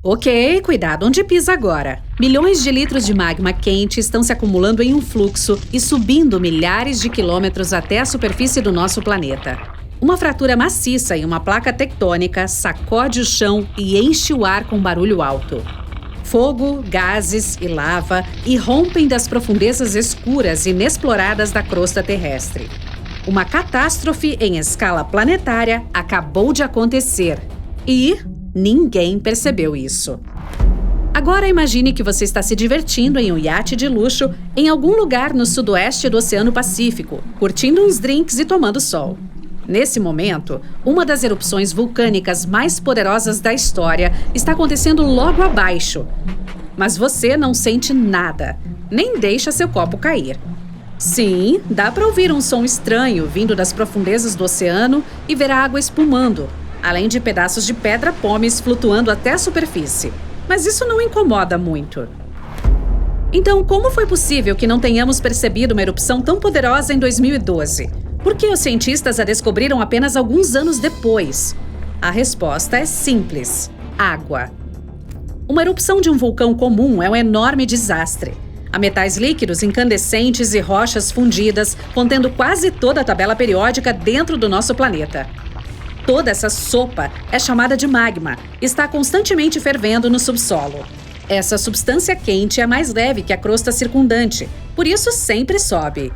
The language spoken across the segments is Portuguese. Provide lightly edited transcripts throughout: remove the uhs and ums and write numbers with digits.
Ok, cuidado onde pisa agora. Milhões de litros de magma quente estão se acumulando em um fluxo e subindo milhares de quilômetros até a superfície do nosso planeta. Uma fratura maciça em uma placa tectônica sacode o chão e enche o ar com barulho alto. Fogo, gases e lava irrompem das profundezas escuras e inexploradas da crosta terrestre. Uma catástrofe em escala planetária acabou de acontecer e ninguém percebeu isso. Agora imagine que você está se divertindo em um iate de luxo em algum lugar no sudoeste do Oceano Pacífico, curtindo uns drinks e tomando sol. Nesse momento, uma das erupções vulcânicas mais poderosas da história está acontecendo logo abaixo. Mas você não sente nada, nem deixa seu copo cair. Sim, dá para ouvir um som estranho vindo das profundezas do oceano e ver a água espumando, além de pedaços de pedra-pomes flutuando até a superfície. Mas isso não incomoda muito. Então, como foi possível que não tenhamos percebido uma erupção tão poderosa em 2012? Por que os cientistas a descobriram apenas alguns anos depois? A resposta é simples: água. Uma erupção de um vulcão comum é um enorme desastre. Há metais líquidos incandescentes e rochas fundidas, contendo quase toda a tabela periódica dentro do nosso planeta. Toda essa sopa é chamada de magma e está constantemente fervendo no subsolo. Essa substância quente é mais leve que a crosta circundante, por isso sempre sobe.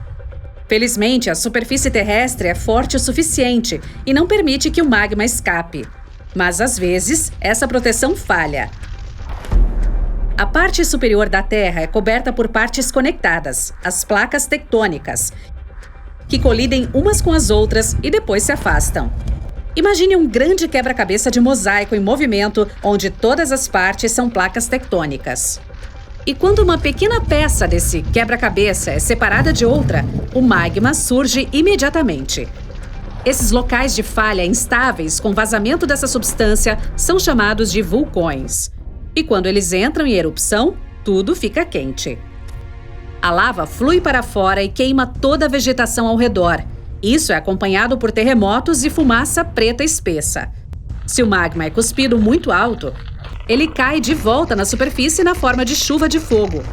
Felizmente, a superfície terrestre é forte o suficiente e não permite que o magma escape. Mas, às vezes, essa proteção falha. A parte superior da Terra é coberta por partes conectadas, as placas tectônicas, que colidem umas com as outras e depois se afastam. Imagine um grande quebra-cabeça de mosaico em movimento, onde todas as partes são placas tectônicas. E quando uma pequena peça desse quebra-cabeça é separada de outra, o magma surge imediatamente. Esses locais de falha instáveis com vazamento dessa substância são chamados de vulcões. E quando eles entram em erupção, tudo fica quente. A lava flui para fora e queima toda a vegetação ao redor. Isso é acompanhado por terremotos e fumaça preta espessa. Se o magma é cuspido muito alto, ele cai de volta na superfície na forma de chuva de fogo.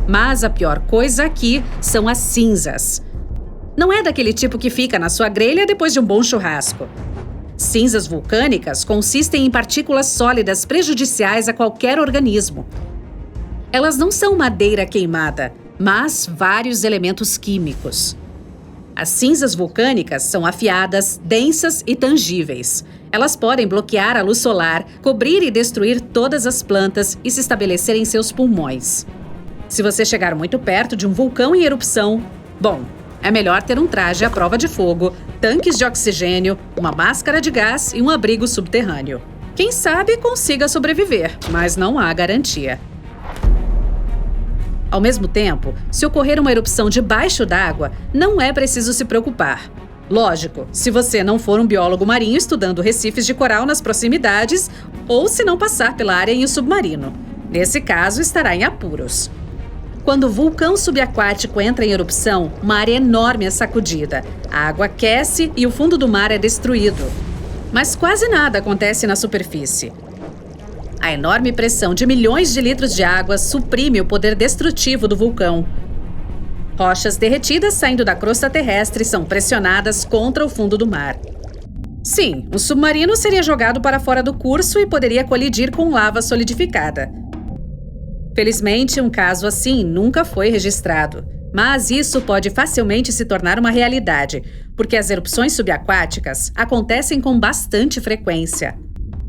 Mas a pior coisa aqui são as cinzas. Não é daquele tipo que fica na sua grelha depois de um bom churrasco. Cinzas vulcânicas consistem em partículas sólidas prejudiciais a qualquer organismo. Elas não são madeira queimada, mas vários elementos químicos. As cinzas vulcânicas são afiadas, densas e tangíveis. Elas podem bloquear a luz solar, cobrir e destruir todas as plantas e se estabelecer em seus pulmões. Se você chegar muito perto de um vulcão em erupção, bom, é melhor ter um traje à prova de fogo, tanques de oxigênio, uma máscara de gás e um abrigo subterrâneo. Quem sabe consiga sobreviver, mas não há garantia. Ao mesmo tempo, se ocorrer uma erupção debaixo d'água, não é preciso se preocupar. Lógico, se você não for um biólogo marinho estudando recifes de coral nas proximidades ou se não passar pela área em um submarino. Nesse caso, estará em apuros. Quando o vulcão subaquático entra em erupção, uma área enorme é sacudida. A água aquece e o fundo do mar é destruído. Mas quase nada acontece na superfície. A enorme pressão de milhões de litros de água suprime o poder destrutivo do vulcão. Rochas derretidas saindo da crosta terrestre são pressionadas contra o fundo do mar. Sim, o submarino seria jogado para fora do curso e poderia colidir com lava solidificada. Felizmente, um caso assim nunca foi registrado. Mas isso pode facilmente se tornar uma realidade, porque as erupções subaquáticas acontecem com bastante frequência.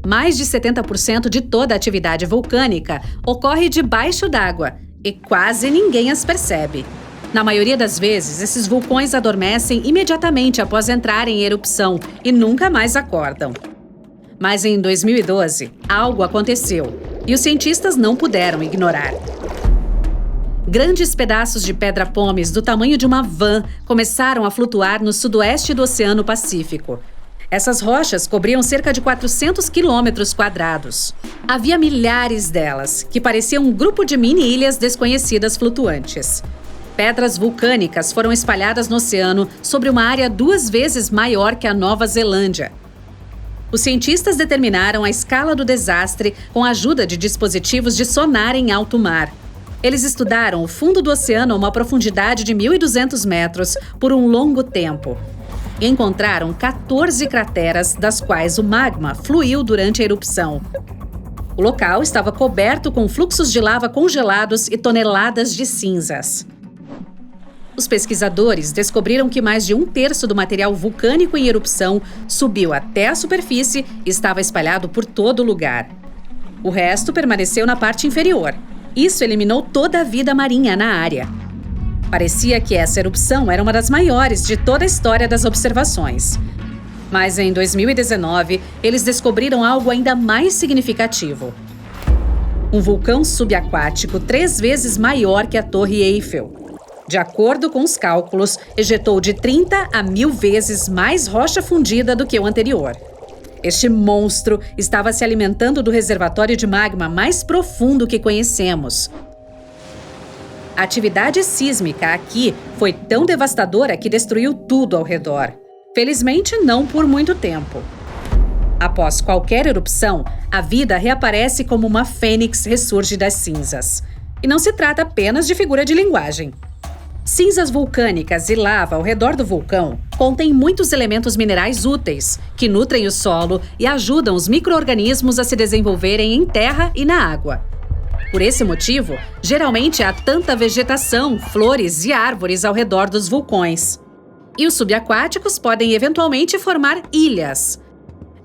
Mais de 70% de toda a atividade vulcânica ocorre debaixo d'água e quase ninguém as percebe. Na maioria das vezes, esses vulcões adormecem imediatamente após entrarem em erupção e nunca mais acordam. Mas em 2012, algo aconteceu e os cientistas não puderam ignorar. Grandes pedaços de pedra-pomes do tamanho de uma van começaram a flutuar no sudoeste do Oceano Pacífico. Essas rochas cobriam cerca de 400 quilômetros quadrados. Havia milhares delas, que pareciam um grupo de mini-ilhas desconhecidas flutuantes. Pedras vulcânicas foram espalhadas no oceano sobre uma área 2 vezes maior que a Nova Zelândia. Os cientistas determinaram a escala do desastre com a ajuda de dispositivos de sonar em alto mar. Eles estudaram o fundo do oceano a uma profundidade de 1.200 metros por um longo tempo. E encontraram 14 crateras, das quais o magma fluiu durante a erupção. O local estava coberto com fluxos de lava congelados e toneladas de cinzas. Os pesquisadores descobriram que mais de 1/3 do material vulcânico em erupção subiu até a superfície e estava espalhado por todo o lugar. O resto permaneceu na parte inferior. Isso eliminou toda a vida marinha na área. Parecia que essa erupção era uma das maiores de toda a história das observações. Mas em 2019, eles descobriram algo ainda mais significativo. Um vulcão subaquático 3 vezes maior que a Torre Eiffel. De acordo com os cálculos, ejetou de 30 a 1.000 vezes mais rocha fundida do que o anterior. Este monstro estava se alimentando do reservatório de magma mais profundo que conhecemos. A atividade sísmica aqui foi tão devastadora que destruiu tudo ao redor. Felizmente, não por muito tempo. Após qualquer erupção, a vida reaparece como uma fênix ressurge das cinzas. E não se trata apenas de figura de linguagem. Cinzas vulcânicas e lava ao redor do vulcão contêm muitos elementos minerais úteis, que nutrem o solo e ajudam os micro-organismos a se desenvolverem em terra e na água. Por esse motivo, geralmente há tanta vegetação, flores e árvores ao redor dos vulcões. E os subaquáticos podem eventualmente formar ilhas.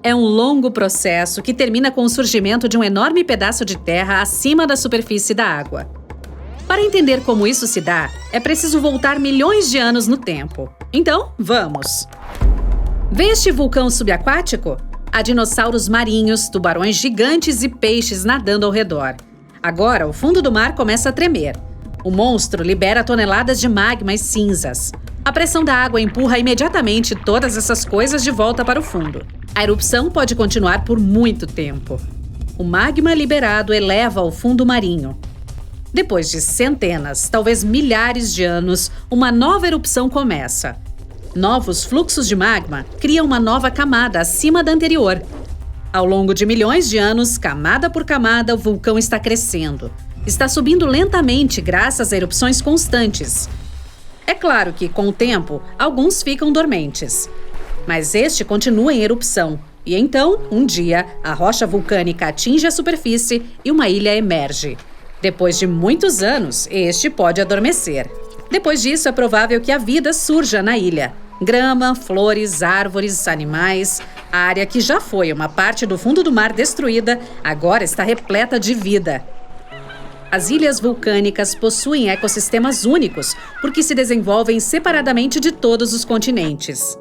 É um longo processo que termina com o surgimento de um enorme pedaço de terra acima da superfície da água. Para entender como isso se dá, é preciso voltar milhões de anos no tempo. Então, vamos! Vê este vulcão subaquático? Há dinossauros marinhos, tubarões gigantes e peixes nadando ao redor. Agora, o fundo do mar começa a tremer. O monstro libera toneladas de magma e cinzas. A pressão da água empurra imediatamente todas essas coisas de volta para o fundo. A erupção pode continuar por muito tempo. O magma liberado eleva o fundo marinho. Depois de centenas, talvez milhares de anos, uma nova erupção começa. Novos fluxos de magma criam uma nova camada acima da anterior. Ao longo de milhões de anos, camada por camada, o vulcão está crescendo. Está subindo lentamente graças a erupções constantes. É claro que, com o tempo, alguns ficam dormentes. Mas este continua em erupção. E então, um dia, a rocha vulcânica atinge a superfície e uma ilha emerge. Depois de muitos anos, este pode adormecer. Depois disso, é provável que a vida surja na ilha. Grama, flores, árvores, animais. A área que já foi uma parte do fundo do mar destruída, agora está repleta de vida. As ilhas vulcânicas possuem ecossistemas únicos, porque se desenvolvem separadamente de todos os continentes.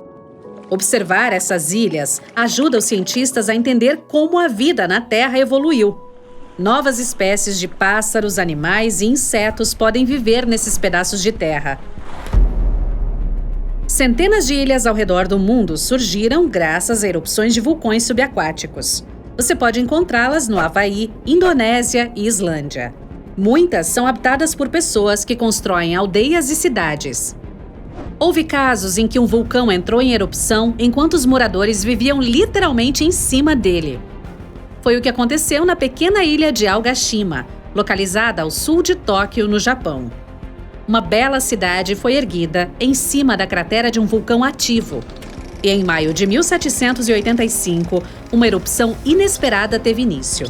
Observar essas ilhas ajuda os cientistas a entender como a vida na Terra evoluiu. Novas espécies de pássaros, animais e insetos podem viver nesses pedaços de terra. Centenas de ilhas ao redor do mundo surgiram graças a erupções de vulcões subaquáticos. Você pode encontrá-las no Havaí, Indonésia e Islândia. Muitas são habitadas por pessoas que constroem aldeias e cidades. Houve casos em que um vulcão entrou em erupção enquanto os moradores viviam literalmente em cima dele. Foi o que aconteceu na pequena ilha de Aogashima, localizada ao sul de Tóquio, no Japão. Uma bela cidade foi erguida em cima da cratera de um vulcão ativo. E em maio de 1785, uma erupção inesperada teve início.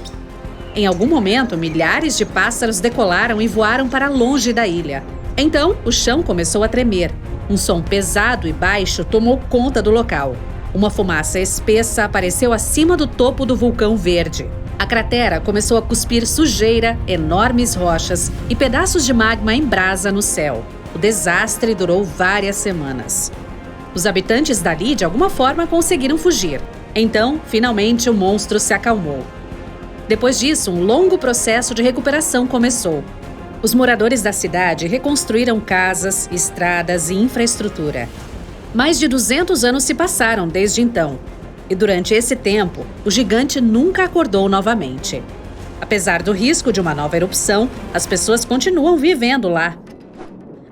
Em algum momento, milhares de pássaros decolaram e voaram para longe da ilha. Então, o chão começou a tremer. Um som pesado e baixo tomou conta do local. Uma fumaça espessa apareceu acima do topo do vulcão verde. A cratera começou a cuspir sujeira, enormes rochas e pedaços de magma em brasa no céu. O desastre durou várias semanas. Os habitantes dali, de alguma forma, conseguiram fugir. Então, finalmente, o monstro se acalmou. Depois disso, um longo processo de recuperação começou. Os moradores da cidade reconstruíram casas, estradas e infraestrutura. Mais de 200 anos se passaram desde então. E durante esse tempo, o gigante nunca acordou novamente. Apesar do risco de uma nova erupção, as pessoas continuam vivendo lá.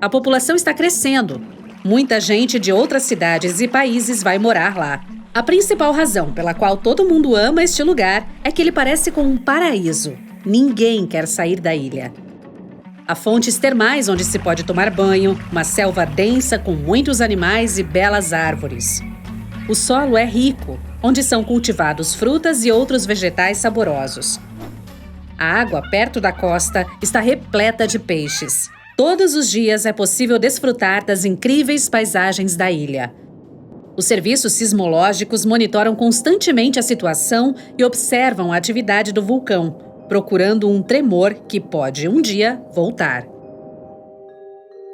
A população está crescendo. Muita gente de outras cidades e países vai morar lá. A principal razão pela qual todo mundo ama este lugar é que ele parece com um paraíso. Ninguém quer sair da ilha. Há fontes termais onde se pode tomar banho, uma selva densa com muitos animais e belas árvores. O solo é rico, onde são cultivados frutas e outros vegetais saborosos. A água perto da costa está repleta de peixes. Todos os dias é possível desfrutar das incríveis paisagens da ilha. Os serviços sismológicos monitoram constantemente a situação e observam a atividade do vulcão, procurando um tremor que pode um dia voltar.